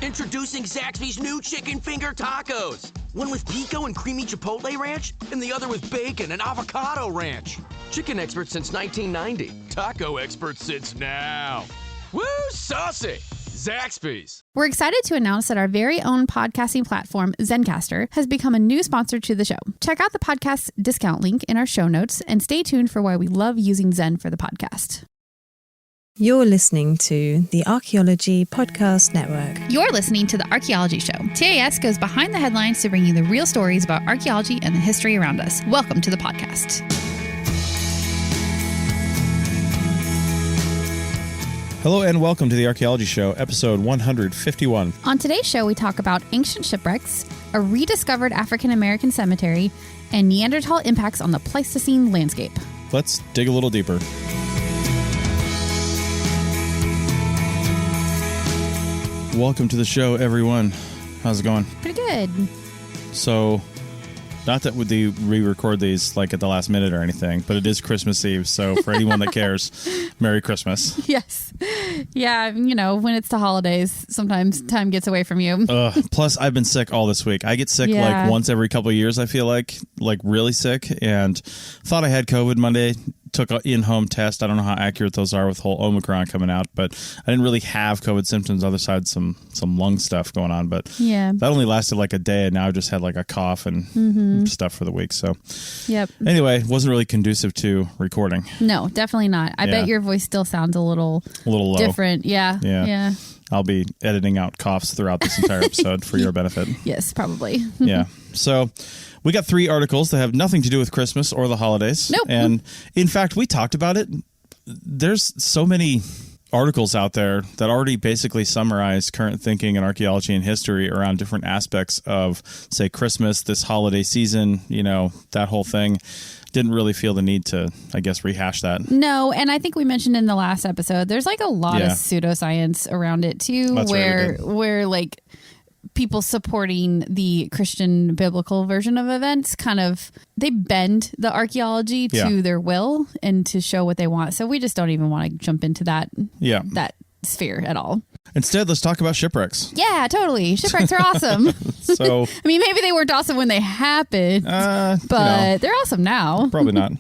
Introducing Zaxby's new chicken finger tacos. One with pico and creamy chipotle ranch, and the other with bacon and avocado ranch. Chicken expert since 1990. Taco expert since now. Woo, saucy! Zaxby's. We're excited to announce that our very own podcasting platform, Zencastr, has become a new sponsor to the show. Check out the podcast discount link in our show notes and stay tuned for why we love using Zen for the podcast. You're listening to the Archaeology Podcast Network. You're listening to the Archaeology Show. TAS goes behind the headlines to bring you the real stories about archaeology and the history around us. Welcome to the podcast. Hello and welcome to the Archaeology Show, episode 151. On today's show, we talk about ancient shipwrecks, a rediscovered African-American cemetery, and Neanderthal impacts on the Pleistocene landscape. Let's dig a little deeper. Welcome to the show, everyone. How's it going? Pretty good. So, not that we re-record these like at the last minute or anything, but it is Christmas Eve, so for anyone that cares, Merry Christmas. Yes. Yeah, you know, when it's the holidays, sometimes time gets away from you. Plus, I've been sick all this week. I get sick like once every couple of years, I feel like really sick, and thought I had COVID Monday. Took an in-home test. I don't know how accurate those are with whole Omicron coming out, but I didn't really have COVID symptoms. Other side, some lung stuff going on, but yeah, that only lasted like a day, and now I just had like a cough and stuff for the week. So, yep. Anyway, wasn't really conducive to recording. No, definitely not. I bet your voice still sounds a little low. Different. Yeah. I'll be editing out coughs throughout this entire episode for your benefit. Yes, probably. Yeah. So we got 3 articles that have nothing to do with Christmas or the holidays. Nope. And in fact, we talked about it. There's so many articles out there that already basically summarize current thinking in archaeology and history around different aspects of, say, Christmas, this holiday season, that whole thing. Didn't really feel the need to, I guess, rehash that. No, and I think we mentioned in the last episode, there's like a lot of pseudoscience around it too, where like people supporting the Christian biblical version of events kind of, they bend the archaeology to their will and to show what they want. So we just don't even want to jump into that sphere at all. Instead, let's talk about shipwrecks. Yeah, totally. Shipwrecks are awesome. So, I mean, maybe they weren't awesome when they happened, but they're awesome now. Probably not.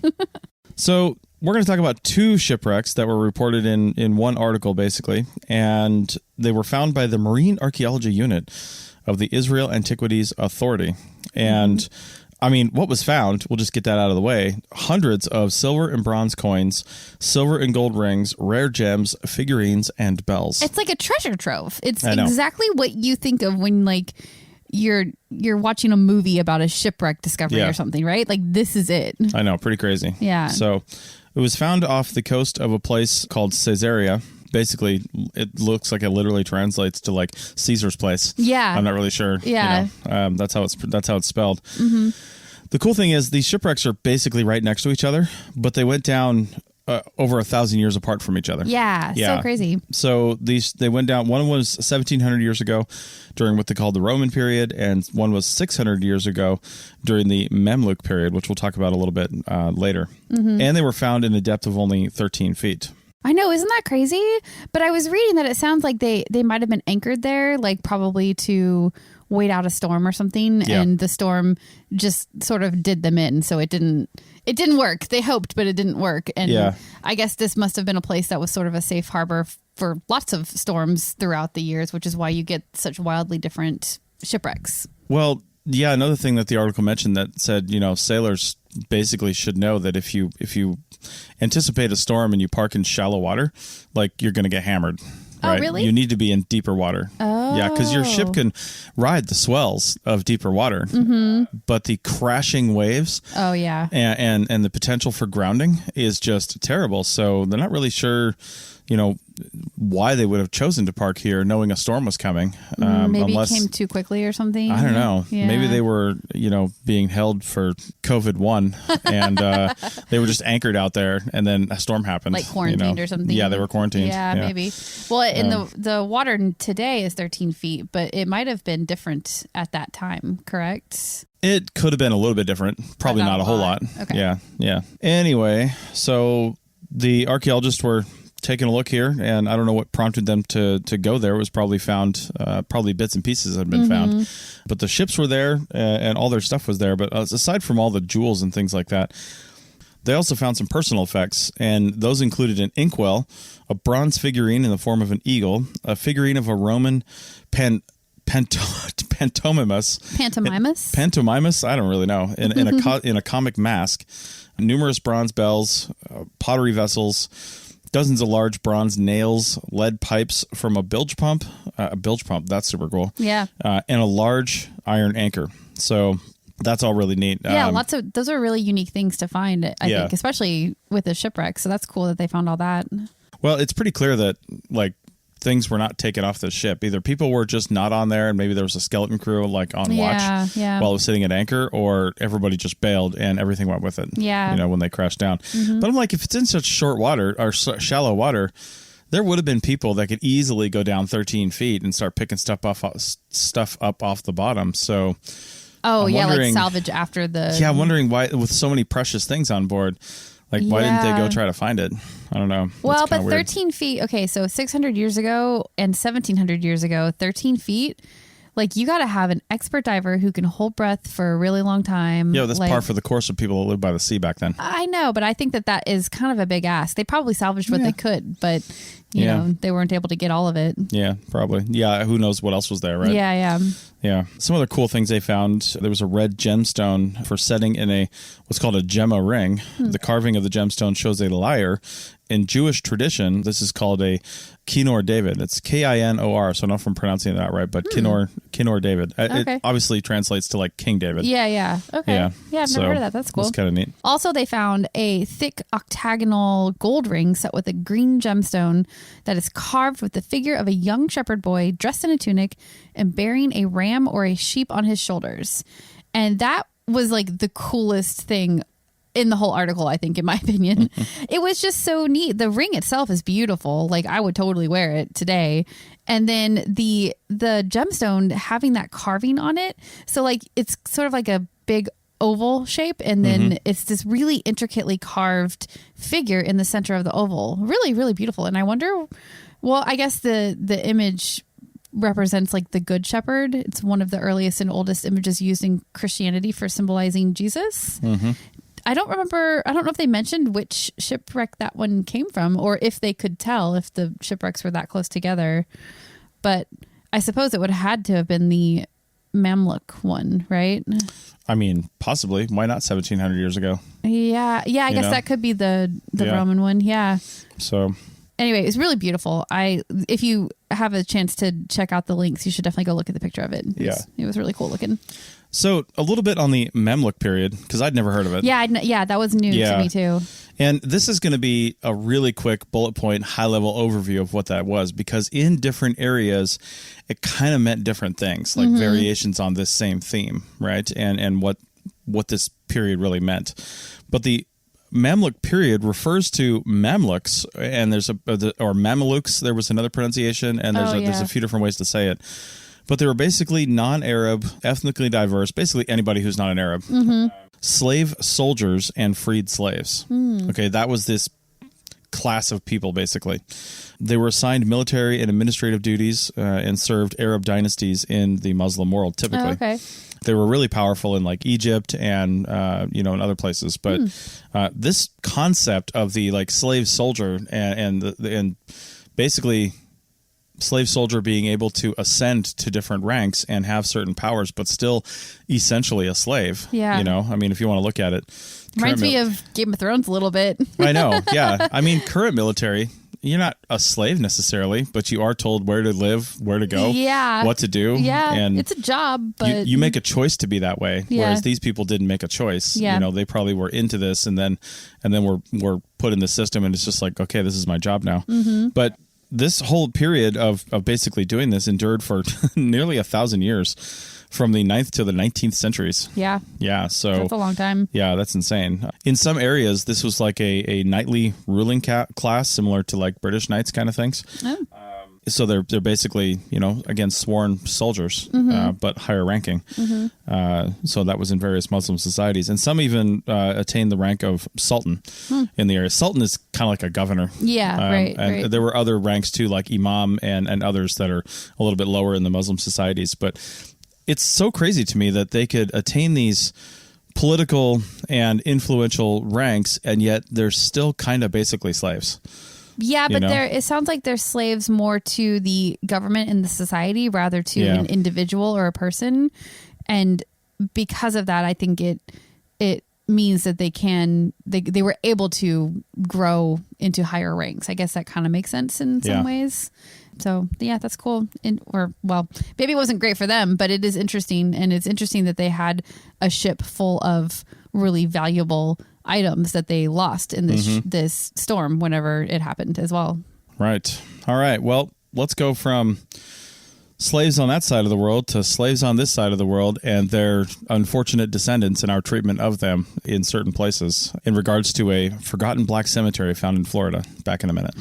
So we're going to talk about 2 shipwrecks that were reported in one article, basically, and they were found by the Marine Archaeology Unit of the Israel Antiquities Authority. And I mean, what was found, we'll just get that out of the way, hundreds of silver and bronze coins, silver and gold rings, rare gems, figurines, and bells. It's like a treasure trove. It's exactly what you think of when, like, you're watching a movie about a shipwreck discovery or something, right? Like, this is it. I know, pretty crazy. Yeah. So it was found off the coast of a place called Ceasarea. Basically, it looks like it literally translates to like Caesar's place. Yeah, I'm not really sure. Yeah, that's how it's spelled. Mm-hmm. The cool thing is these shipwrecks are basically right next to each other, but they went down over 1,000 years apart from each other. Yeah, so crazy. So they went down. One was 1,700 years ago during what they called the Roman period, and one was 600 years ago during the Mamluk period, which we'll talk about a little bit later. Mm-hmm. And they were found in a depth of only 13 feet. I know, isn't that crazy? But I was reading that it sounds like they might have been anchored there, like probably to wait out a storm or something, and the storm just sort of did them in, so it didn't work. They hoped, but it didn't work. And I guess this must have been a place that was sort of a safe harbor for lots of storms throughout the years, which is why you get such wildly different shipwrecks. Well, yeah, another thing that the article mentioned that said, sailors basically should know that if you anticipate a storm and you park in shallow water, like, you're going to get hammered. Right? Oh, really? You need to be in deeper water. Oh. Yeah, because your ship can ride the swells of deeper water, but the crashing waves and the potential for grounding is just terrible. So they're not really sure, why they would have chosen to park here knowing a storm was coming. Maybe it came too quickly or something. I don't know. Yeah. Maybe they were, being held for COVID-1 and they were just anchored out there and then a storm happened. Like quarantined or something. Yeah, they were quarantined. Yeah, maybe. Well, in the water today is 13 feet, but it might have been different at that time, correct? It could have been a little bit different. Probably not a whole lot. Okay. Yeah. Anyway, so the archaeologists were taking a look here, and I don't know what prompted them to go there. It was probably found, probably bits and pieces had been found. But the ships were there, and all their stuff was there. But aside from all the jewels and things like that, they also found some personal effects, and those included an inkwell, a bronze figurine in the form of an eagle, a figurine of a Roman pantomimus. Pantomimus? I don't really know. In a comic mask, numerous bronze bells, pottery vessels, dozens of large bronze nails, lead pipes from a bilge pump. That's super cool. Yeah. And a large iron anchor. So that's all really neat. Yeah, those are really unique things to find, I think, especially with the shipwreck. So that's cool that they found all that. Well, it's pretty clear that like things were not taken off the ship. Either people were just not on there and maybe there was a skeleton crew like on watch while it was sitting at anchor, or everybody just bailed and everything went with it. Yeah. You know, when they crashed down. But I'm like, if it's in such short water or shallow water, there would have been people that could easily go down 13 feet and start picking stuff up off the bottom. So like salvage after the... Yeah, I'm wondering why, with so many precious things on board, like, why didn't they go try to find it? I don't know. Well, but 13 feet, okay, so 600 years ago and 1700 years ago, 13 feet, like, you got to have an expert diver who can hold breath for a really long time. Yeah, that's par for the course of people that lived by the sea back then. I know, but I think that is kind of a big ask. They probably salvaged what they could, but, you know, they weren't able to get all of it. Yeah, probably. Yeah, who knows what else was there, right? Yeah. Some other cool things they found. There was a red gemstone for setting in what's called a gemma ring. The carving of the gemstone shows a lyre. In Jewish tradition, this is called a Kinor David. It's Kinor, so I don't know if I'm pronouncing that right, but Kinor David. Okay. It obviously translates to like King David. Yeah. Okay. Yeah, I've never heard of that. That's cool. It's kind of neat. Also, they found a thick octagonal gold ring set with a green gemstone that is carved with the figure of a young shepherd boy dressed in a tunic and bearing a ram or a sheep on his shoulders. And that was like the coolest thing in the whole article, I think, in my opinion. It was just so neat. The ring itself is beautiful. Like, I would totally wear it today. And then the gemstone having that carving on it. So like, it's sort of like a big oval shape, and then it's this really intricately carved figure in the center of the oval. Really, really beautiful. And I wonder, well, I guess the image represents like the Good Shepherd. It's one of the earliest and oldest images used in Christianity for symbolizing Jesus. I don't know if they mentioned which shipwreck that one came from, or if they could tell if the shipwrecks were that close together. But I suppose it would have had to have been the Mamluk one, right? I mean, possibly. Why not 1700 years ago? Yeah. I guess that could be the Roman one. Yeah. So anyway, it's really beautiful. If you have a chance to check out the links, you should definitely go look at the picture of it. It was really cool looking. So a little bit on the Mamluk period, because I'd never heard of it. Yeah, that was new to me too. And this is going to be a really quick bullet point, high-level overview of what that was, because in different areas, it kind of meant different things, like variations on this same theme, right? And what this period really meant. But the Mamluk period refers to Mamluks, and there's or Mamelukes. There was another pronunciation, and there's a few different ways to say it. But they were basically non-Arab, ethnically diverse, basically anybody who's not an Arab. Slave soldiers and freed slaves. Okay, that was this class of people, basically. They were assigned military and administrative duties and served Arab dynasties in the Muslim world, typically. Okay. They were really powerful in like Egypt and in other places. But this concept of the like slave soldier and basically slave soldier being able to ascend to different ranks and have certain powers, but still essentially a slave. Yeah. I mean, if you want to look at it. Reminds me of Game of Thrones a little bit. I know. Yeah. I mean, current military, you're not a slave necessarily, but you are told where to live, where to go, what to do. Yeah. And it's a job, but you make a choice to be that way. Whereas these people didn't make a choice. Yeah. They probably were into this and then were put in the system, and it's just like, okay, this is my job now. But this whole period of basically doing this endured for nearly 1,000 years, from the 9th to the 19th centuries. Yeah. Yeah. So that's a long time. Yeah, that's insane. In some areas, this was like a knightly ruling class, similar to like British knights kind of things. So they're basically, again, sworn soldiers, but higher ranking. So that was in various Muslim societies. And some even attained the rank of sultan in the area. Sultan is kind of like a governor. Yeah, And there were other ranks too, like imam and others that are a little bit lower in the Muslim societies. But it's so crazy to me that they could attain these political and influential ranks, and yet they're still kind of basically slaves. Yeah, but it sounds like they're slaves more to the government and the society rather to an individual or a person. And because of that, I think it means that they were able to grow into higher ranks. I guess that kind of makes sense in some ways. So yeah, that's cool. Maybe it wasn't great for them, but it is interesting. And it's interesting that they had a ship full of really valuable items that they lost in this storm whenever it happened as well. Right. All right. Well, let's go from slaves on that side of the world to slaves on this side of the world and their unfortunate descendants and our treatment of them in certain places in regards to a forgotten black cemetery found in Florida. Back in a minute.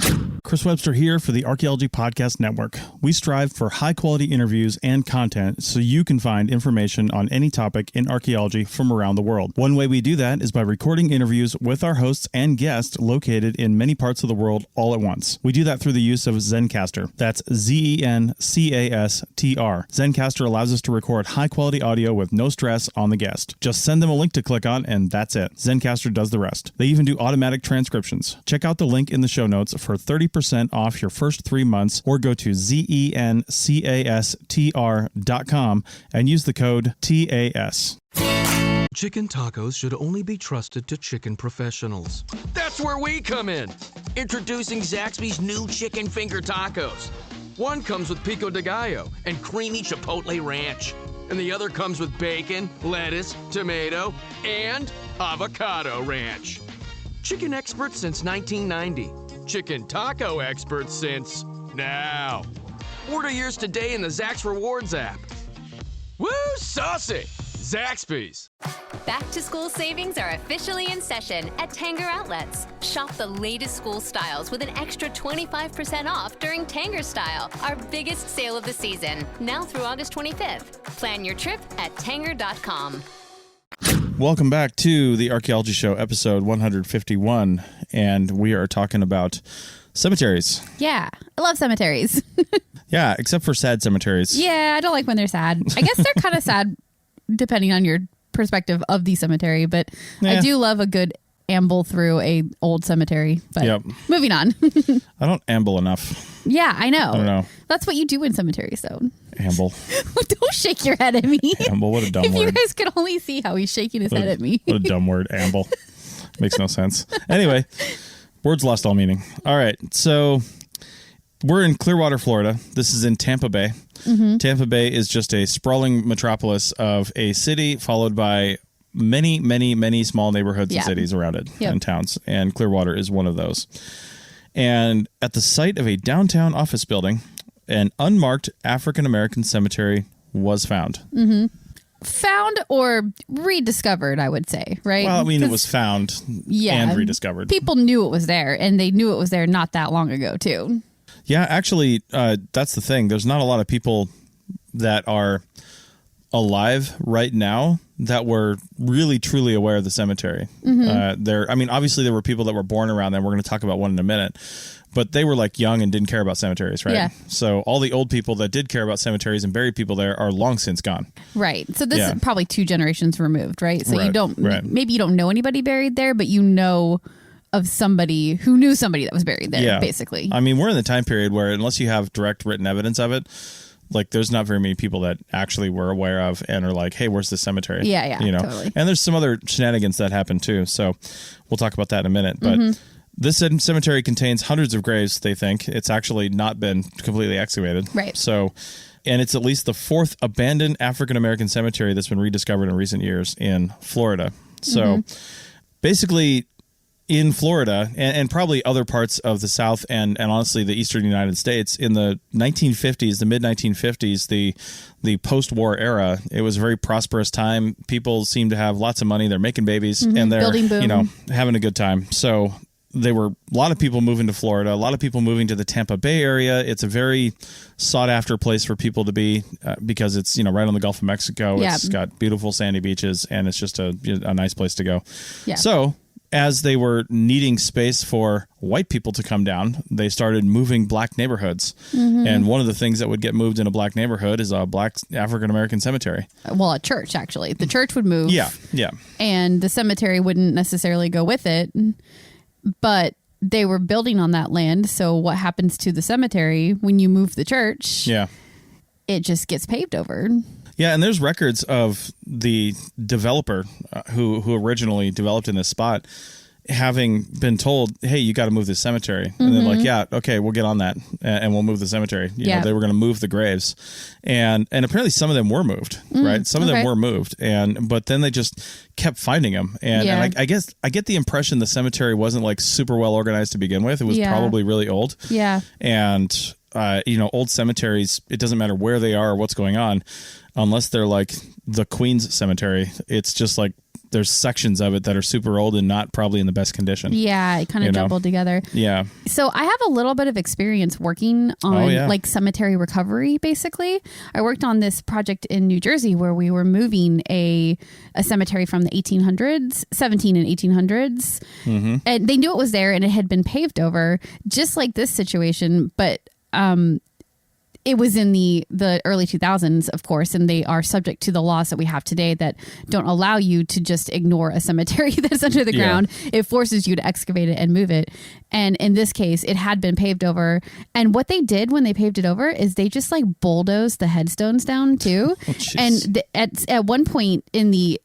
Chris Webster here for the Archaeology Podcast Network. We strive for high-quality interviews and content so you can find information on any topic in archaeology from around the world. One way we do that is by recording interviews with our hosts and guests located in many parts of the world all at once. We do that through the use of Zencastr. That's Zencastr. Zencastr allows us to record high-quality audio with no stress on the guest. Just send them a link to click on, and that's it. Zencastr does the rest. They even do automatic transcriptions. Check out the link in the show notes for 30% off your first 3 months, or go to zencastr.com and use the code TAS. Chicken tacos should only be trusted to chicken professionals. That's where we come in. Introducing Zaxby's new chicken finger tacos. One comes with pico de gallo and creamy chipotle ranch. And the other comes with bacon, lettuce, tomato, and avocado ranch. Chicken experts since 1990. Chicken taco experts since now. Order yours today in the Zax Rewards app. Woo, saucy! Zaxby's. Back to school savings are officially in session at Tanger Outlets. Shop the latest school styles with an extra 25% off during Tanger Style, our biggest sale of the season, now through August 25th. Plan your trip at tanger.com. Welcome back to the Archaeology Show, episode 151, and we are talking about cemeteries. Yeah, I love cemeteries. Yeah, except for sad cemeteries. Yeah, I don't like when they're sad. I guess they're kind of sad depending on your perspective of the cemetery, but I do love a good amble through a old cemetery. But moving on. I don't amble enough. Yeah, I know. I don't know. That's what you do in cemeteries, though. Amble. Don't shake your head at me. Amble, what a dumb word. If you guys could only see how he's shaking his head at me. What a dumb word, amble. Makes no sense. Anyway, words lost all meaning. All right, so we're in Clearwater, Florida. This is in Tampa Bay. Tampa Bay is just a sprawling metropolis of a city followed by many, many, many small neighborhoods and cities around it and towns. And Clearwater is one of those. And at the site of a downtown office building, an unmarked African-American cemetery was found. Found or rediscovered, I would say, right? Well, I mean, it was found and rediscovered. People knew it was there, and they knew it was there not that long ago, too. Yeah, actually, that's the thing. There's not a lot of people that are alive right now that were really, truly aware of the cemetery. Obviously, there were people that were born around them. We're going to talk about one in a minute. But they were like young and didn't care about cemeteries, right? Yeah. So all the old people that did care about cemeteries and buried people there are long since gone. Right. So this is probably 2 generations removed, right? So you don't, maybe you don't know anybody buried there, but you know of somebody who knew somebody that was buried there, basically. I mean, we're in the time period where unless you have direct written evidence of it, like there's not very many people that actually were aware of and are like, hey, where's the cemetery? Yeah, you know? Totally. And there's some other shenanigans that happen too. So we'll talk about that in a minute. But this cemetery contains hundreds of graves, they think. It's actually not been completely excavated. Right. So, and it's at least the 4th abandoned African-American cemetery that's been rediscovered in recent years in Florida. So basically in Florida and probably other parts of the South and honestly the Eastern United States in the 1950s, the mid-1950s, the post-war era, it was a very prosperous time. People seem to have lots of money. They're making babies and they're, building boom. Having a good time. So there were a lot of people moving to Florida, a lot of people moving to the Tampa Bay area. It's a very sought after place for people to be because it's, right on the Gulf of Mexico. Yeah. It's got beautiful sandy beaches, and it's just a nice place to go. Yeah. So as they were needing space for white people to come down, they started moving black neighborhoods. And one of the things that would get moved in a black neighborhood is a black African-American cemetery. Well, a church, actually. The church would move. Yeah. And the cemetery wouldn't necessarily go with it. But they were building on that land. So what happens to the cemetery when you move the church? Yeah. It just gets paved over. Yeah, and there's records of the developer who originally developed in this spot having been told, hey, you got to move this cemetery. And they're like, yeah, okay, we'll get on that and we'll move the cemetery. You know, they were going to move the graves. And apparently some of them were moved, right? Some of them were moved. But then they just kept finding them. And I guess I get the impression the cemetery wasn't like super well organized to begin with. It was probably really old. Yeah. And, old cemeteries, it doesn't matter where they are or what's going on, unless they're like the Queen's Cemetery. It's just like there's sections of it that are super old and not probably in the best condition. Yeah, it kind of jumbled together. Yeah. So I have a little bit of experience working on like cemetery recovery, basically. I worked on this project in New Jersey where we were moving a cemetery from the 1800s, 17 and 1800s. And they knew it was there and it had been paved over, just like this situation. But it was in the early 2000s, of course, and they are subject to the laws that we have today that don't allow you to just ignore a cemetery that's under the ground. It forces you to excavate it and move it. And in this case, it had been paved over. And what they did when they paved it over is they just like bulldozed the headstones down too. And at one point in the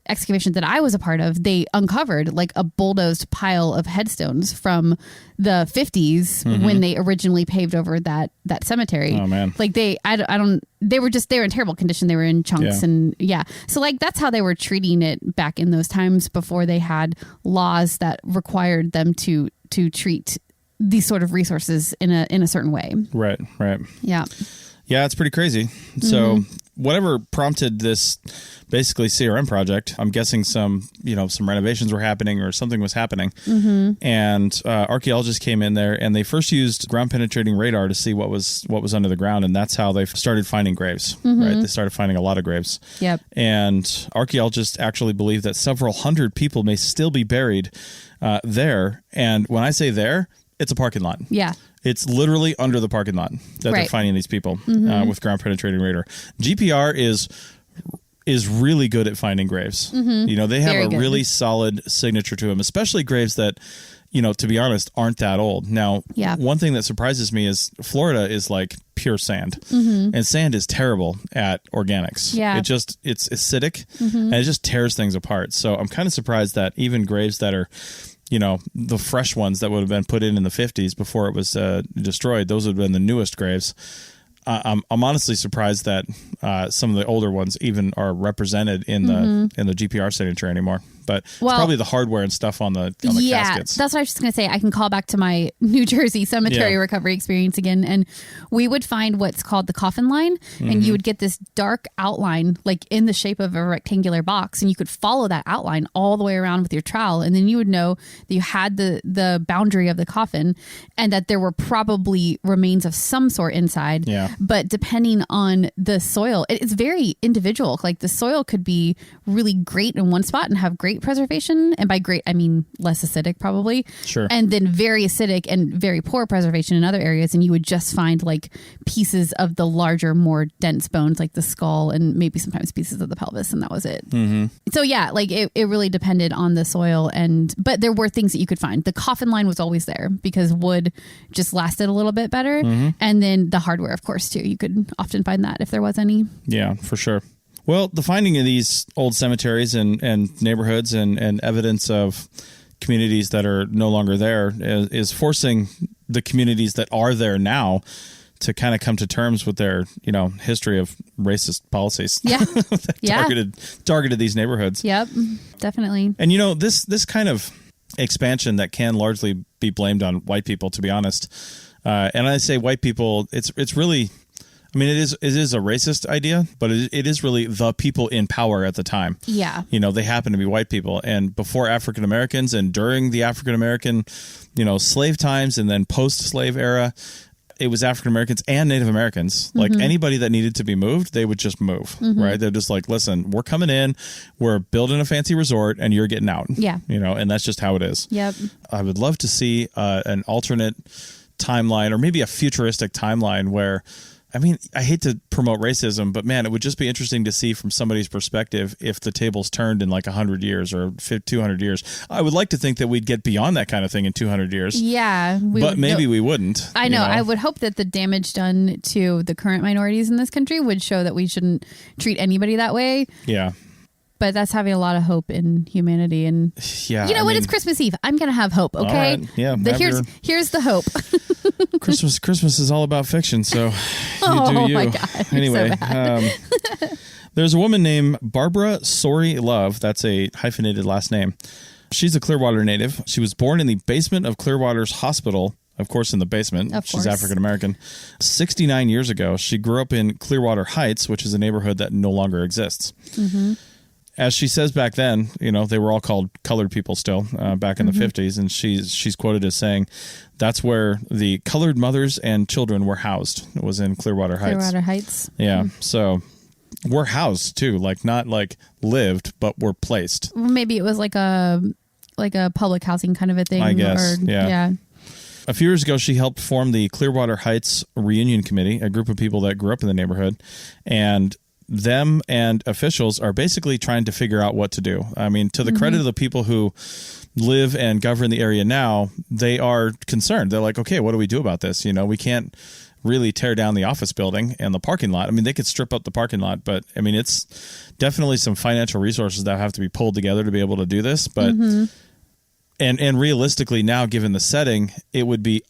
excavation that I was a part of, they uncovered like a bulldozed pile of headstones from the 50s when they originally paved over that cemetery. Oh man. Like they were in terrible condition. They were in chunks and so like that's how they were treating it back in those times before they had laws that required them to treat these sort of resources in a certain way. Right. Yeah, it's pretty crazy. So whatever prompted this basically CRM project, I'm guessing some renovations were happening or something was happening. And archaeologists came in there and they first used ground penetrating radar to see what was under the ground. And that's how they started finding graves, right? They started finding a lot of graves. Yep. And archaeologists actually believe that several hundred people may still be buried there. And when I say there, it's a parking lot. Yeah. It's literally under the parking lot that they're finding these people with ground penetrating radar. GPR is really good at finding graves. They have really solid signature to them, especially graves that, to be honest, aren't that old. Now, one thing that surprises me is Florida is like pure sand, and sand is terrible at organics. Yeah. It's acidic and it just tears things apart. So I'm kind of surprised that even graves that are, the fresh ones that would have been put in the 50s before it was destroyed, those would have been the newest graves. I'm honestly surprised that some of the older ones even are represented in the GPR signature anymore. But it's probably the hardware and stuff on the caskets. That's what I was just going to say. I can call back to my New Jersey cemetery recovery experience again. And we would find what's called the coffin line. And you would get this dark outline like in the shape of a rectangular box. And you could follow that outline all the way around with your trowel. And then you would know that you had the boundary of the coffin and that there were probably remains of some sort inside. Yeah. But depending on the soil, it's very individual. Like the soil could be really great in one spot and have great preservation, and by great I mean less acidic probably, and then very acidic and very poor preservation in other areas, and you would just find like pieces of the larger, more dense bones like the skull and maybe sometimes pieces of the pelvis, and that was it. So like it really depended on the soil, but there were things that you could find. The coffin line was always there because wood just lasted a little bit better, and then the hardware of course too, you could often find that if there was any. Yeah, for sure. Well, the finding of these old cemeteries and neighborhoods and evidence of communities that are no longer there is forcing the communities that are there now to kind of come to terms with their, history of racist policies. Yeah. that targeted these neighborhoods. Yep, definitely. And, this kind of expansion that can largely be blamed on white people, to be honest. And I say white people, it's really I mean, it is a racist idea, but it is really the people in power at the time. Yeah. They happen to be white people. And before African Americans and during the African American, slave times and then post-slave era, it was African Americans and Native Americans. Like anybody that needed to be moved, they would just move, right? They're just like, listen, we're coming in, we're building a fancy resort, and you're getting out. Yeah. And that's just how it is. Yep. I would love to see an alternate timeline or maybe a futuristic timeline where, I mean, I hate to promote racism, but man, it would just be interesting to see from somebody's perspective if the tables turned in like 100 years or 200 years. I would like to think that we'd get beyond that kind of thing in 200 years. Yeah. But maybe we wouldn't. I know. I would hope that the damage done to the current minorities in this country would show that we shouldn't treat anybody that way. Yeah. But that's having a lot of hope in humanity. And yeah, it's Christmas Eve. I'm going to have hope, okay? Right. Yeah. Here's the hope. Christmas is all about fiction, so you do you. My God, anyway, so there's a woman named Barbara Sori Love. That's a hyphenated last name. She's a Clearwater native. She was born in the basement of Clearwater's hospital. Of course, in the basement. She's African American. 69 years ago, she grew up in Clearwater Heights, which is a neighborhood that no longer exists. Mm-hmm. As she says back then, they were all called colored people still back in the 50s. And she's quoted as saying, that's where the colored mothers and children were housed. It was in Clearwater Heights. Clearwater Heights. Yeah. So we're housed too, like not like lived, but we're placed. Maybe it was like a public housing kind of a thing. I guess. Yeah. A few years ago, she helped form the Clearwater Heights Reunion Committee, a group of people that grew up in the neighborhood. And them and officials are basically trying to figure out what to do. I mean, to the credit of the people who live and govern the area now, they are concerned. They're like, okay, what do we do about this? We can't really tear down the office building and the parking lot. I mean, they could strip up the parking lot, but I mean, it's definitely some financial resources that have to be pulled together to be able to do this. But and realistically now, given the setting, it would be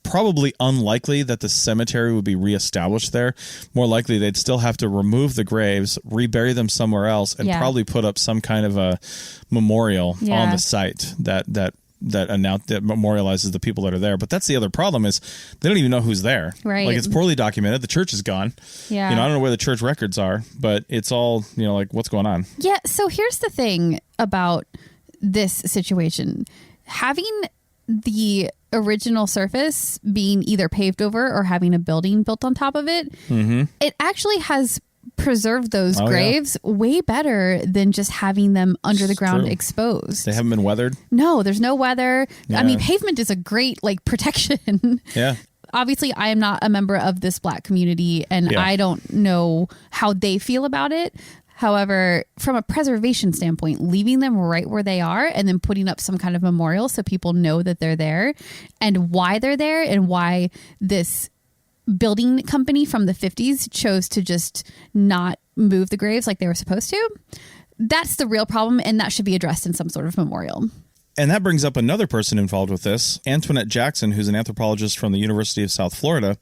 probably unlikely that the cemetery would be reestablished there. More likely they'd still have to remove the graves, rebury them somewhere else, and probably put up some kind of a memorial on the site that memorializes the people that are there. But that's the other problem is they don't even know who's there. Right. Like it's poorly documented. The church is gone. Yeah. I don't know where the church records are, but it's all, like what's going on. Yeah. So here's the thing about this situation. Having the original surface being either paved over or having a building built on top of it, it actually has preserved those graves way better than just having them under the ground exposed. They haven't been weathered? No, there's no weather. Yeah. I mean, pavement is a great protection. Yeah. Obviously, I am not a member of this Black community, and I don't know how they feel about it. However, from a preservation standpoint, leaving them right where they are and then putting up some kind of memorial so people know that they're there and why they're there and why this building company from the 50s chose to just not move the graves like they were supposed to. That's the real problem, and that should be addressed in some sort of memorial. And that brings up another person involved with this, Antoinette Jackson, who's an anthropologist from the University of South Florida.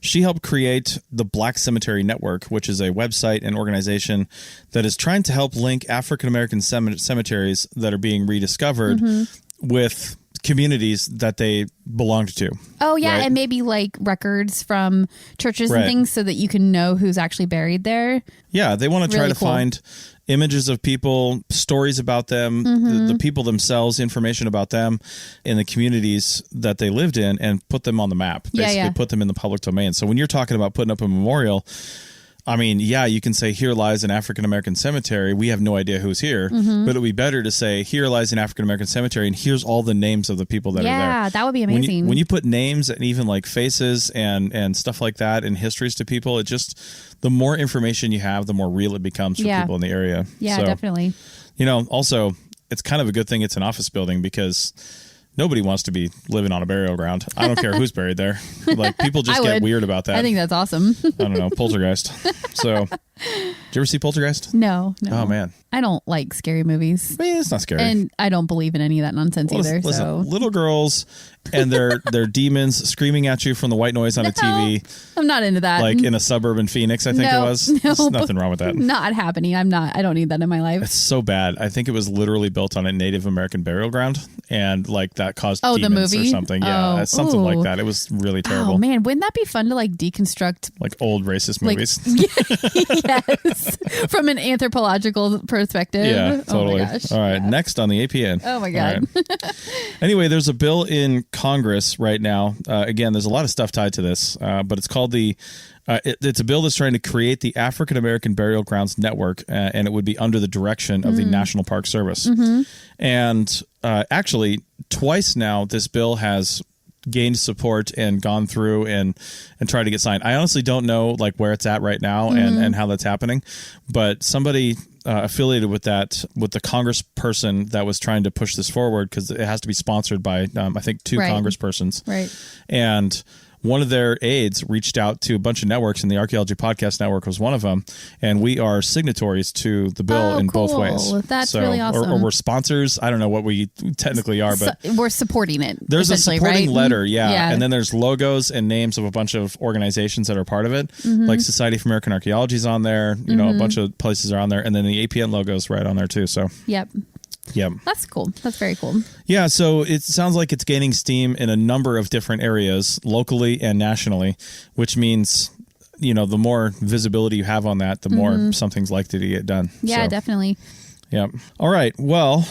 She helped create the Black Cemetery Network, which is a website and organization that is trying to help link African-American cemeteries that are being rediscovered with communities that they belonged to. Oh, yeah, right? And maybe records from churches and things so that you can know who's actually buried there. Yeah, they want to try to find images of people, stories about them, the people themselves, information about them in the communities that they lived in, and put them on the map. Basically, put them in the public domain. So when you're talking about putting up a memorial, I mean, you can say, here lies an African-American cemetery. We have no idea who's here. But it would be better to say, here lies an African-American cemetery, and here's all the names of the people that are there. Yeah, that would be amazing. When you put names and even faces and stuff like that and histories to people, it just, the more information you have, the more real it becomes for people in the area. Yeah, so, definitely. Also, it's kind of a good thing it's an office building because nobody wants to be living on a burial ground. I don't care who's buried there. People just get weird about that. I think that's awesome. I don't know, poltergeist. So Did you ever see Poltergeist? No. Oh, man. I don't like scary movies. I mean, it's not scary. And I don't believe in any of that nonsense either. Listen, so little girls and their demons screaming at you from the white noise on a TV. I'm not into that. Like in a suburban Phoenix, I think it was. No, There's nothing wrong with that. Not happening. I don't need that in my life. It's so bad. I think it was literally built on a Native American burial ground, and like that caused demons the movie? or something. Yeah, something like that. It was really terrible. Oh man, wouldn't that be fun to like deconstruct like old racist movies? Yes, from an anthropological perspective. Yeah, totally. Oh my gosh. All right, next on the APN. Oh my God. Right. Anyway, there's a bill in Congress right now. Again, there's a lot of stuff tied to this, but it's called it's a bill that's trying to create the African American Burial Grounds Network, and it would be under the direction of the National Park Service. And actually, twice now, this bill has gained support and gone through and tried to get signed. I honestly don't know like where it's at right now and how that's happening, but somebody affiliated with the congressperson that was trying to push this forward, because it has to be sponsored by I think 2 congresspersons. Right. And one of their aides reached out to a bunch of networks, and the Archaeology Podcast Network was one of them. And we are signatories to the bill in both ways. That's really awesome. Or we're sponsors. I don't know what we technically are, but we're supporting it. There's a supporting letter, yeah. And then there's logos and names of a bunch of organizations that are part of it. Like Society for American Archaeology is on there. You know, a bunch of places are on there. And then the APN logo is right on there too. So Yep. Yeah. That's cool. That's very cool. Yeah, so it sounds like it's gaining steam in a number of different areas, locally and nationally, which means, you know, the more visibility you have on that, the more something's likely to get done. Yeah, definitely. Yeah. All right. Well,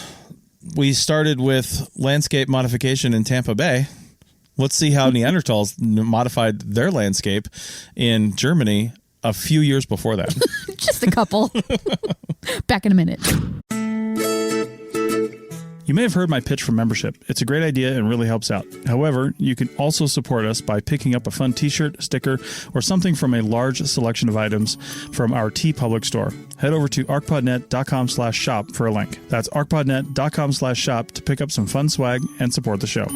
we started with landscape modification in Tampa Bay. Let's see how Neanderthals modified their landscape in Germany a few years before that. Just a couple. Back in a minute. You may have heard my pitch for membership. It's a great idea and really helps out. However, you can also support us by picking up a fun t-shirt, sticker, or something from a large selection of items from our TeePublic store. Head over to ArchPodNet.com/shop for a link. That's ArchPodNet.com/shop to pick up some fun swag and support the show.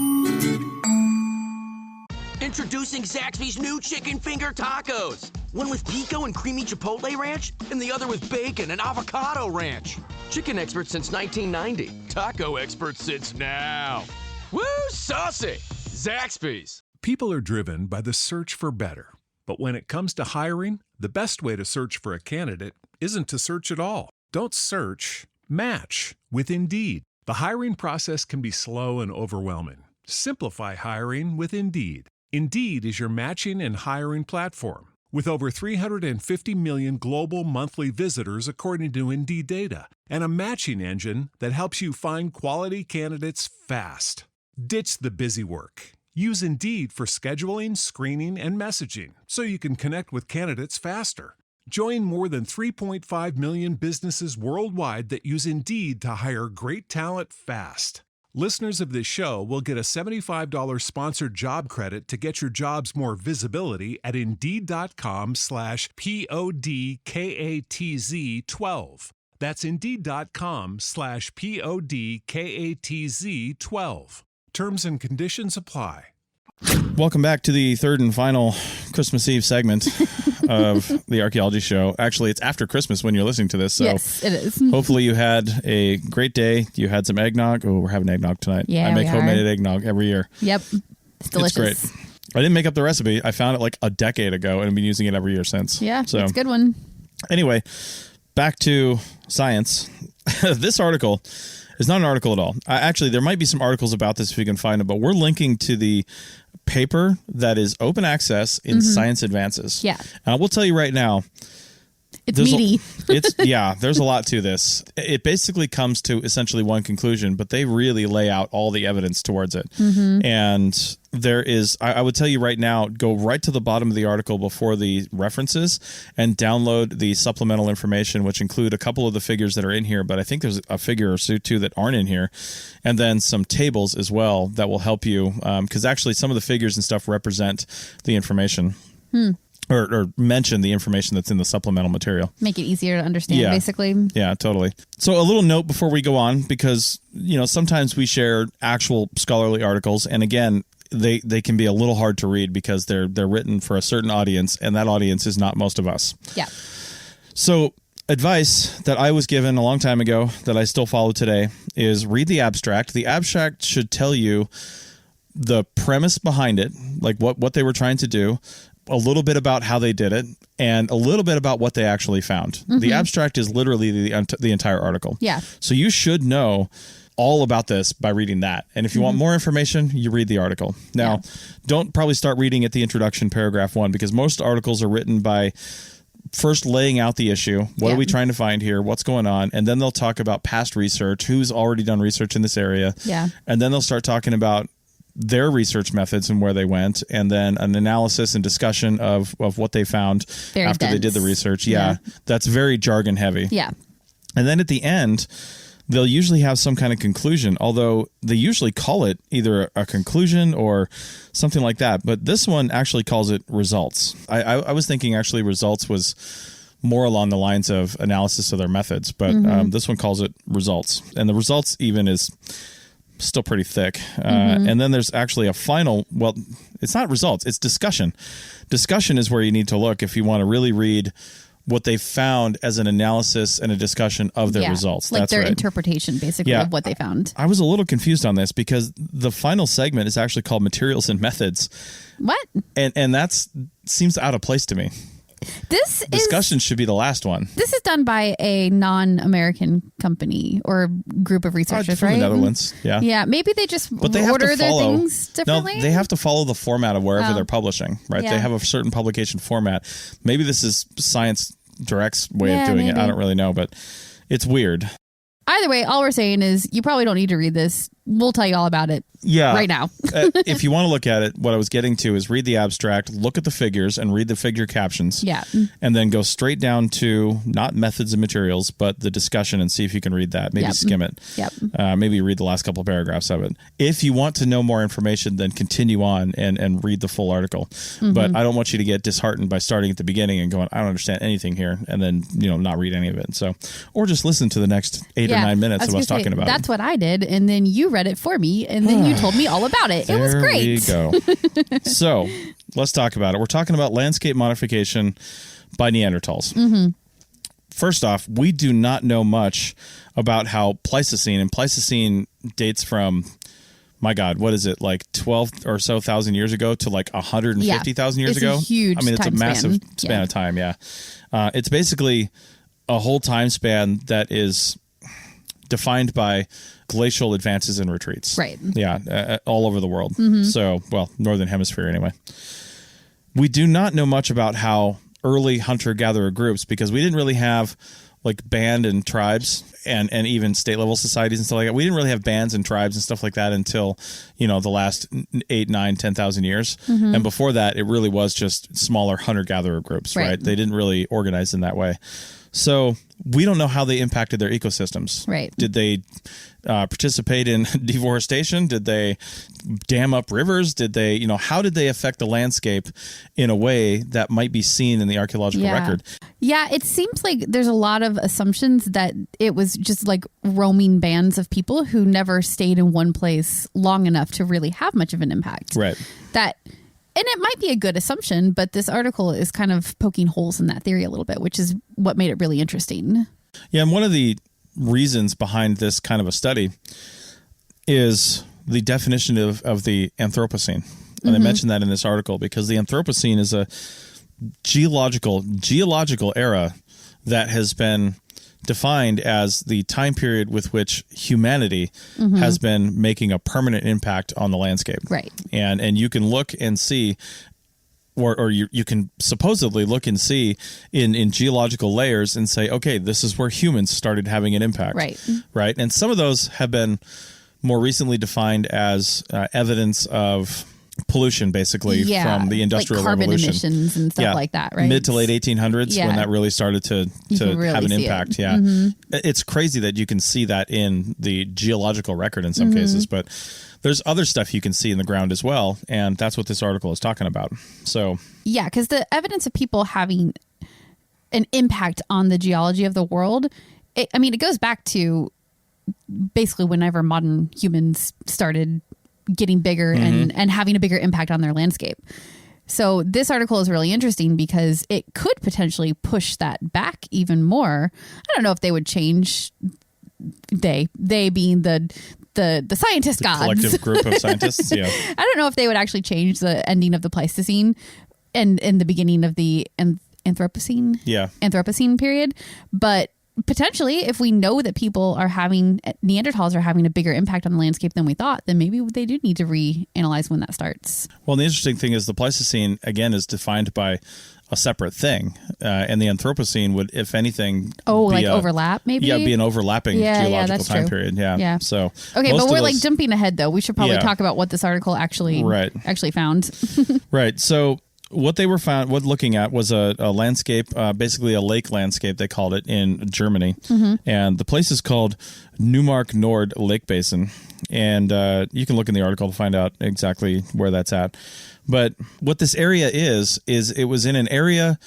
Introducing Zaxby's new chicken finger tacos. One with pico and creamy chipotle ranch, and the other with bacon and avocado ranch. Chicken expert since 1990. Taco expert since now. Woo, saucy! Zaxby's. People are driven by the search for better. But when it comes to hiring, the best way to search for a candidate isn't to search at all. Don't search, match with Indeed. The hiring process can be slow and overwhelming. Simplify hiring with Indeed. Indeed is your matching and hiring platform. With over 350 million global monthly visitors according to Indeed data, and a matching engine that helps you find quality candidates fast. Ditch the busy work. Use Indeed for scheduling, screening, and messaging so you can connect with candidates faster. Join more than 3.5 million businesses worldwide that use Indeed to hire great talent fast. Listeners of this show will get a $75 sponsored job credit to get your jobs more visibility at Indeed.com/PODKATZ12. That's Indeed.com/PODKATZ12. Terms and conditions apply. Welcome back to the third and final Christmas Eve segment of the Archaeology Show. Actually, it's after Christmas when you're listening to this, so yes, it is. Hopefully you had a great day. You had some eggnog. Oh, we're having eggnog tonight. Yeah, I make homemade eggnog every year. Yep. It's delicious. It's great. I didn't make up the recipe. I found it like a decade ago and I've been using it every year since. Yeah, so it's a good one. Anyway, back to science. This article is not an article at all. Actually, there might be some articles about this if you can find them, but we're linking to the paper that is open access in Science Advances. Yeah. And I will tell you right now, it's meaty. There's a lot to this. It basically comes to essentially one conclusion, but they really lay out all the evidence towards it. And there is, I would tell you right now, go right to the bottom of the article before the references and download the supplemental information, which include a couple of the figures that are in here, but I think there's a figure or two that aren't in here, and then some tables as well that will help you, because actually some of the figures and stuff represent the information. Or mention the information that's in the supplemental material. Make it easier to understand, basically. Yeah, totally. So a little note before we go on, because, you know, sometimes we share actual scholarly articles, and again, they can be a little hard to read because they're written for a certain audience, and that audience is not most of us. Yeah. So advice that I was given a long time ago that I still follow today is read the abstract. The abstract should tell you the premise behind it, like what they were trying to do, a little bit about how they did it, and a little bit about what they actually found. Mm-hmm. The abstract is literally the entire article. Yeah. So you should know all about this by reading that. And if you want more information, you read the article. Now, don't probably start reading at the introduction, paragraph 1, because most articles are written by first laying out the issue. What are we trying to find here? What's going on? And then they'll talk about past research, who's already done research in this area. Yeah. And then they'll start talking about their research methods and where they went, and then an analysis and discussion of what they found after they did the research. Yeah. That's very jargon heavy. Yeah. And then at the end, they'll usually have some kind of conclusion, although they usually call it either a conclusion or something like that. But this one actually calls it results. I was thinking actually results was more along the lines of analysis of their methods, but this one calls it results. And the results even is still pretty thick. And then there's actually a final, well, it's not results, it's discussion. Discussion is where you need to look if you want to really read what they found as an analysis and a discussion of their results. Like that's their right. Interpretation, basically, of what they found. I was a little confused on this because the final segment is actually called Materials and Methods. What? And that seems out of place to me. Discussion should be the last one. This is done by a non-American company or group of researchers, from right? the Netherlands, yeah. Yeah, maybe they just they order their things differently. No, they have to follow the format of wherever they're publishing, right? Yeah. They have a certain publication format. Maybe this is Science Direct's way of doing it. I don't really know, but it's weird. Either way, all we're saying is you probably don't need to read this. We'll tell you all about it right now. If you want to look at it, what I was getting to is read the abstract, look at the figures, and read the figure captions. Yeah. And then go straight down to not methods and materials, but the discussion and see if you can read that. Maybe skim it. Yep. Maybe read the last couple of paragraphs of it. If you want to know more information, then continue on and read the full article. But I don't want you to get disheartened by starting at the beginning and going, I don't understand anything here, and then not read any of it. So, or just listen to the next 8 or 9 minutes of us talking about it. That's what I did, and then you read it for me, and then you told me all about it. It was great. There we go. So let's talk about it. We're talking about landscape modification by Neanderthals. First off, we do not know much about how Pleistocene, and Pleistocene dates from, my God, what is it, like 12 or so thousand years ago to like 150,000 years ago? It's a huge it's a massive span. span of time, it's basically a whole time span that is defined by glacial advances and retreats. Right. Yeah, all over the world. So, well, Northern Hemisphere anyway. We do not know much about how early hunter-gatherer groups, because we didn't really have like band and tribes and even state level societies and stuff like that. We didn't really have bands and tribes and stuff like that until, the last 8, 9, 10,000 years. And before that, it really was just smaller hunter-gatherer groups, right? They didn't really organize in that way. So we don't know how they impacted their ecosystems. Right. Did they participate in deforestation? Did they dam up rivers? Did they, how did they affect the landscape in a way that might be seen in the archaeological record? Yeah, it seems like there's a lot of assumptions that it was just like roaming bands of people who never stayed in one place long enough to really have much of an impact. Right. And it might be a good assumption, but this article is kind of poking holes in that theory a little bit, which is what made it really interesting. Yeah, and one of the reasons behind this kind of a study is the definition of the Anthropocene. And I mentioned that in this article because the Anthropocene is a geological era that has been defined as the time period with which humanity has been making a permanent impact on the landscape. Right. And you can look and see, or you can supposedly look and see in geological layers and say, okay, this is where humans started having an impact. Right. And some of those have been more recently defined as evidence of pollution, basically, from the Industrial like carbon Revolution. Emissions and stuff like that, right? Mid to late 1800s when that really started to really have an see impact. it. It's crazy that you can see that in the geological record in some cases, but there's other stuff you can see in the ground as well, and that's what this article is talking about. So yeah, because the evidence of people having an impact on the geology of the world, it goes back to basically whenever modern humans started getting bigger and having a bigger impact on their landscape. So this article is really interesting because it could potentially push that back even more. I don't know if they would change, they being the scientist gods. Collective group of scientists, yeah. I don't know if they would actually change the ending of the Pleistocene and in the beginning of the Anthropocene. Yeah. Anthropocene period. But potentially, if we know that Neanderthals are having a bigger impact on the landscape than we thought, then maybe they do need to reanalyze when that starts. Well, the interesting thing is the Pleistocene, again, is defined by a separate thing. And the Anthropocene would, if anything... overlap, maybe? Yeah, be an overlaping geological time period. Yeah. So, okay, but we're jumping ahead, though. We should probably talk about what this article actually found. Right. So... what they were looking at was a landscape, basically a lake landscape, they called it, in Germany. Mm-hmm. And the place is called Neumark Nord Lake Basin. And you can look in the article to find out exactly where that's at. But what this area is it was in an area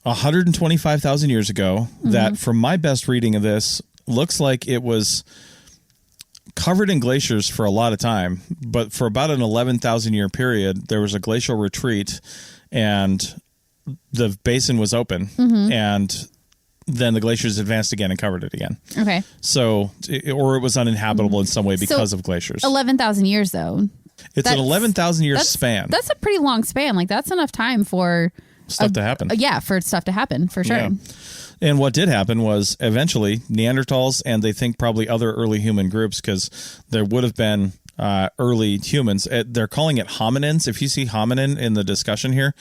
125,000 years ago that, from my best reading of this, looks like it was covered in glaciers for a lot of time, but for about an 11,000 year period, there was a glacial retreat and the basin was open, and then the glaciers advanced again and covered it again. Okay. So, or it was uninhabitable in some way because of glaciers. 11,000 years, though. It's an 11,000 year span. That's a pretty long span. Like, that's enough time for stuff to happen. For stuff to happen, for sure. Yeah. And what did happen was eventually Neanderthals, and they think probably other early human groups, because there would have been early humans. They're calling it hominins. If you see hominin in the discussion here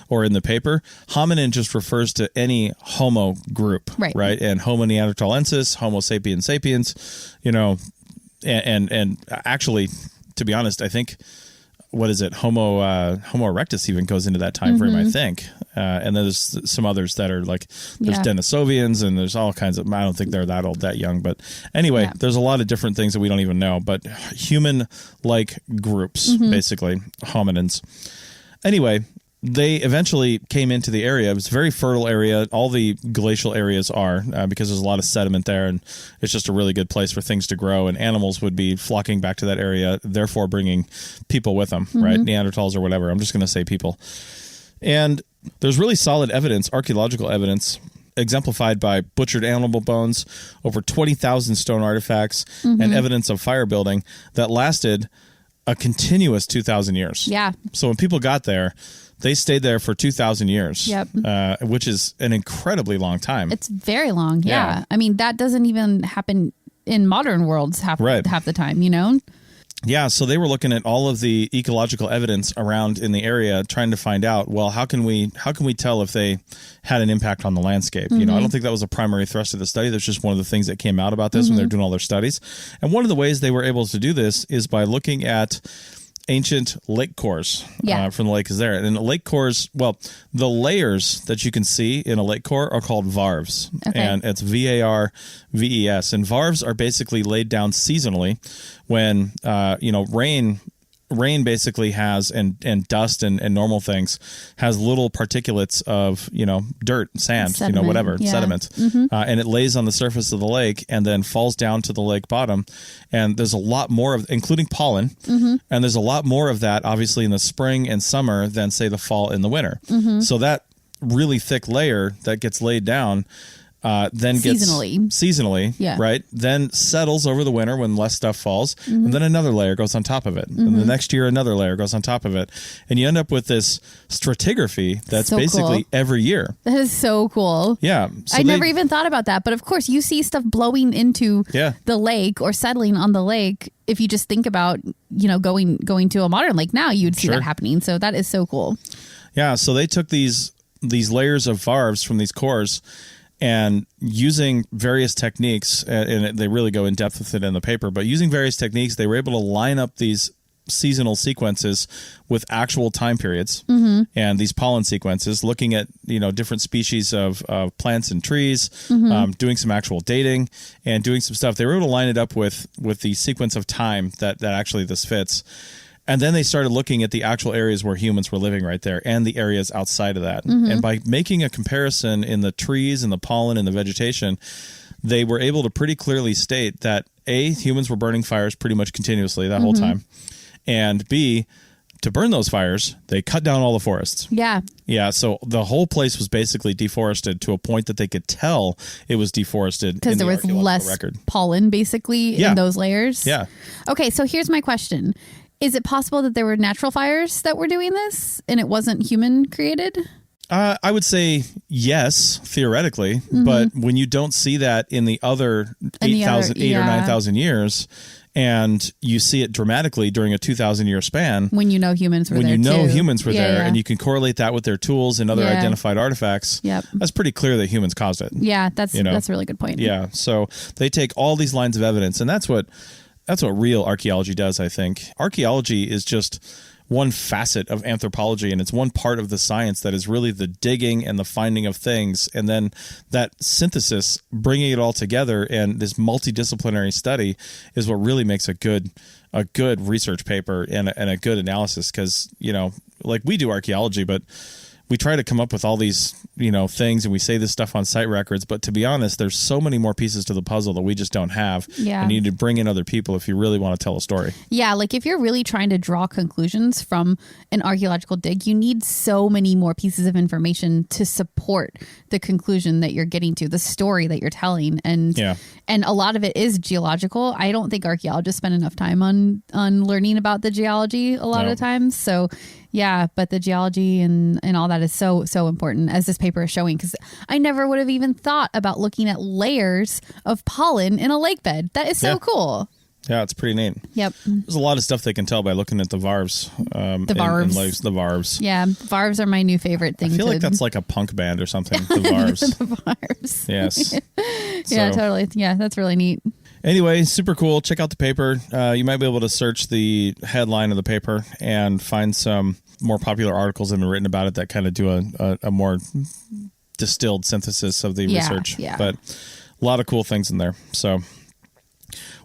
or in the paper, hominin just refers to any homo group, right? And Homo neanderthalensis, Homo sapiens sapiens, and actually, to be honest, I think... what is it? Homo erectus even goes into that time frame, I think. And then there's some others that are like, there's Denisovians, and there's all kinds of, I don't think they're that old, that young. But anyway, there's a lot of different things that we don't even know. But human-like groups, basically, hominins. Anyway, they eventually came into the area. It was a very fertile area. All the glacial areas are, because there's a lot of sediment there, and it's just a really good place for things to grow, and animals would be flocking back to that area, therefore bringing people with them, right? Neanderthals or whatever. I'm just going to say people. And there's really solid evidence, archaeological evidence, exemplified by butchered animal bones, over 20,000 stone artifacts, and evidence of fire building that lasted a continuous 2,000 years. Yeah. So when people got there, they stayed there for 2,000 years, which is an incredibly long time. It's very long, yeah. I mean, that doesn't even happen in modern worlds half the time, Yeah, so they were looking at all of the ecological evidence around in the area, trying to find out, well, how can we tell if they had an impact on the landscape? I don't think that was a primary thrust of the study. That's just one of the things that came out about this when they're doing all their studies. And one of the ways they were able to do this is by looking at ancient lake cores from the lake is there. And lake cores, well, the layers that you can see in a lake core are called varves. Okay. And it's VARVES. And varves are basically laid down seasonally when, rain basically has, and dust and normal things, has little particulates of, dirt, sand, sediment, sediment. And it lays on the surface of the lake and then falls down to the lake bottom. And there's a lot more of, including pollen, and there's a lot more of that, obviously, in the spring and summer than, say, the fall and the winter. So that really thick layer that gets laid down then seasonally, right? Then settles over the winter when less stuff falls, and then another layer goes on top of it, and the next year another layer goes on top of it, and you end up with this stratigraphy that's basically cool. Every year. That is so cool. Yeah, so I never even thought about that, but of course you see stuff blowing into the lake or settling on the lake. If you just think about going to a modern lake now, you'd see that happening. So that is so cool. Yeah, so they took these layers of varves from these cores, and using various techniques, and they really go in depth with it in the paper, but using various techniques, they were able to line up these seasonal sequences with actual time periods and these pollen sequences, looking at different species of plants and trees, doing some actual dating and doing some stuff. They were able to line it up with the sequence of time that actually this fits. And then they started looking at the actual areas where humans were living right there and the areas outside of that. And by making a comparison in the trees and the pollen and the vegetation, they were able to pretty clearly state that A, humans were burning fires pretty much continuously that whole time, and B, to burn those fires, they cut down all the forests. Yeah. Yeah, so the whole place was basically deforested to a point that they could tell it was deforested because there was less pollen basically in those layers. Yeah. Okay, so here's my question. Is it possible that there were natural fires that were doing this and it wasn't human created? I would say yes, theoretically, but when you don't see that in the other 8 or 9,000 years, and you see it dramatically during a 2,000-year span, when you know humans were there, and you can correlate that with their tools and other identified artifacts, that's pretty clear that humans caused it. Yeah, that's a really good point. Yeah, so they take all these lines of evidence, and that's what real archaeology does, I think. Archaeology is just one facet of anthropology, and it's one part of the science that is really the digging and the finding of things, and then that synthesis, bringing it all together, and this multidisciplinary study is what really makes a good research paper and a good analysis. Because like we do archaeology, but we try to come up with all these, things, and we say this stuff on site records. But to be honest, there's so many more pieces to the puzzle that we just don't have. Yeah. And you need to bring in other people if you really want to tell a story. Yeah. Like if you're really trying to draw conclusions from an archaeological dig, you need so many more pieces of information to support the conclusion that you're getting to, the story that you're telling. And a lot of it is geological. I don't think archaeologists spend enough time on learning about the geology a lot of times. So yeah, but the geology and all that is so important, as this paper is showing, because I never would have even thought about looking at layers of pollen in a lake bed. That is so cool. Yeah, it's pretty neat. Yep. There's a lot of stuff they can tell by looking at the varves. The varves. Yeah, varves are my new favorite thing. I feel like that's like a punk band or something, the varves. The varves. Yes. Yeah, totally. Yeah, that's really neat. Anyway, super cool. Check out the paper. You might be able to search the headline of the paper and find some more popular articles that have been written about it that kind of do a more distilled synthesis of the research. Yeah. But a lot of cool things in there. So,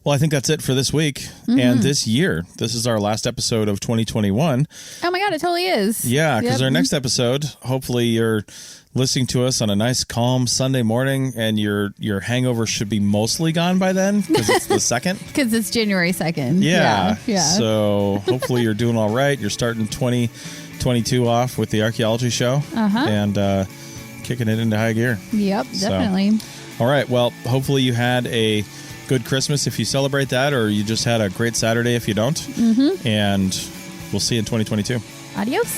well, I think that's it for this week and this year. This is our last episode of 2021. Oh my God, it totally is. Yeah, because our next episode, hopefully you're listening to us on a nice, calm Sunday morning, and your hangover should be mostly gone by then, because it's the 2nd. Because it's January 2nd. Yeah. So hopefully you're doing all right. You're starting 2022 off with the archaeology show and kicking it into high gear. Yep, definitely. All right. Well, hopefully you had a good Christmas if you celebrate that, or you just had a great Saturday if you don't. And we'll see you in 2022. Adios.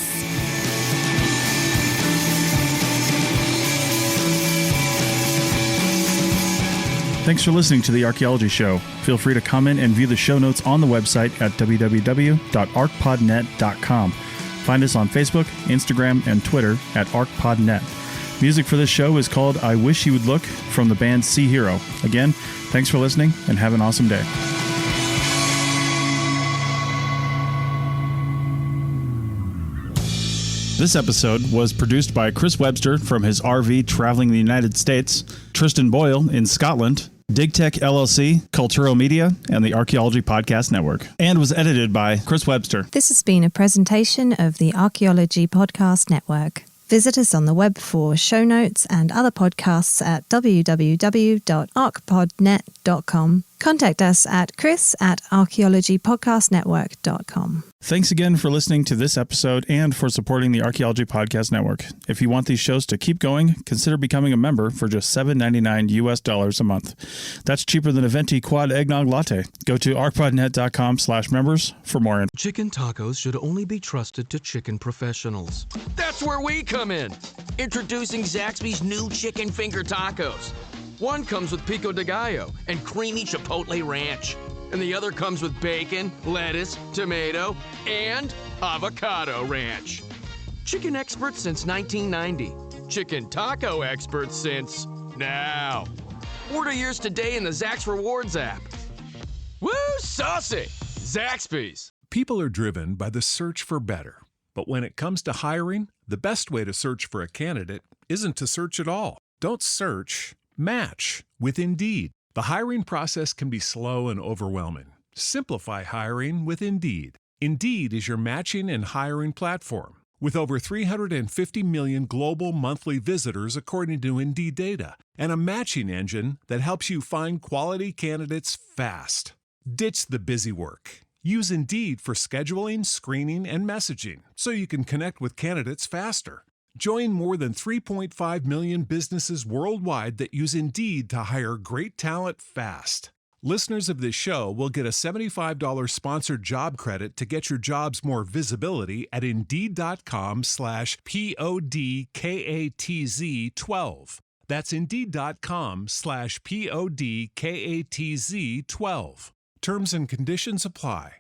Thanks for listening to The Archaeology Show. Feel free to comment and view the show notes on the website at www.archpodnet.com. Find us on Facebook, Instagram, and Twitter at ArchPodNet. Music for this show is called I Wish You Would Look from the band Sea Hero. Again, thanks for listening and have an awesome day. This episode was produced by Chris Webster from his RV traveling the United States, Tristan Boyle in Scotland, DigTech LLC, Cultural Media, and the Archaeology Podcast Network, and was edited by Chris Webster. This has been a presentation of the Archaeology Podcast Network. Visit us on the web for show notes and other podcasts at www.archpodnet.com. Contact us at chris@archaeologypodcastnetwork.com. Thanks again for listening to this episode and for supporting the Archaeology Podcast Network. If you want these shows to keep going, consider becoming a member for just $7.99 US a month. That's cheaper than a venti quad eggnog latte. Go to archpodnet.com/members for more info. Chicken tacos should only be trusted to chicken professionals. That's where we come in. Introducing Zaxby's new chicken finger tacos. One comes with pico de gallo and creamy chipotle ranch. And the other comes with bacon, lettuce, tomato, and avocado ranch. Chicken experts since 1990. Chicken taco experts since now. Order yours today in the Zax Rewards app. Woo, saucy! Zaxby's. People are driven by the search for better. But when it comes to hiring, the best way to search for a candidate isn't to search at all. Don't search, match with Indeed. The hiring process can be slow and overwhelming. Simplify hiring with Indeed. Indeed is your matching and hiring platform. With over 350 million global monthly visitors according to Indeed data, and a matching engine that helps you find quality candidates fast. Ditch the busy work. Use Indeed for scheduling, screening, and messaging so you can connect with candidates faster. Join more than 3.5 million businesses worldwide that use Indeed to hire great talent fast. Listeners of this show will get a $75 sponsored job credit to get your jobs more visibility at Indeed.com/PODKATZ12. That's Indeed.com/PODKATZ12. Terms and conditions apply.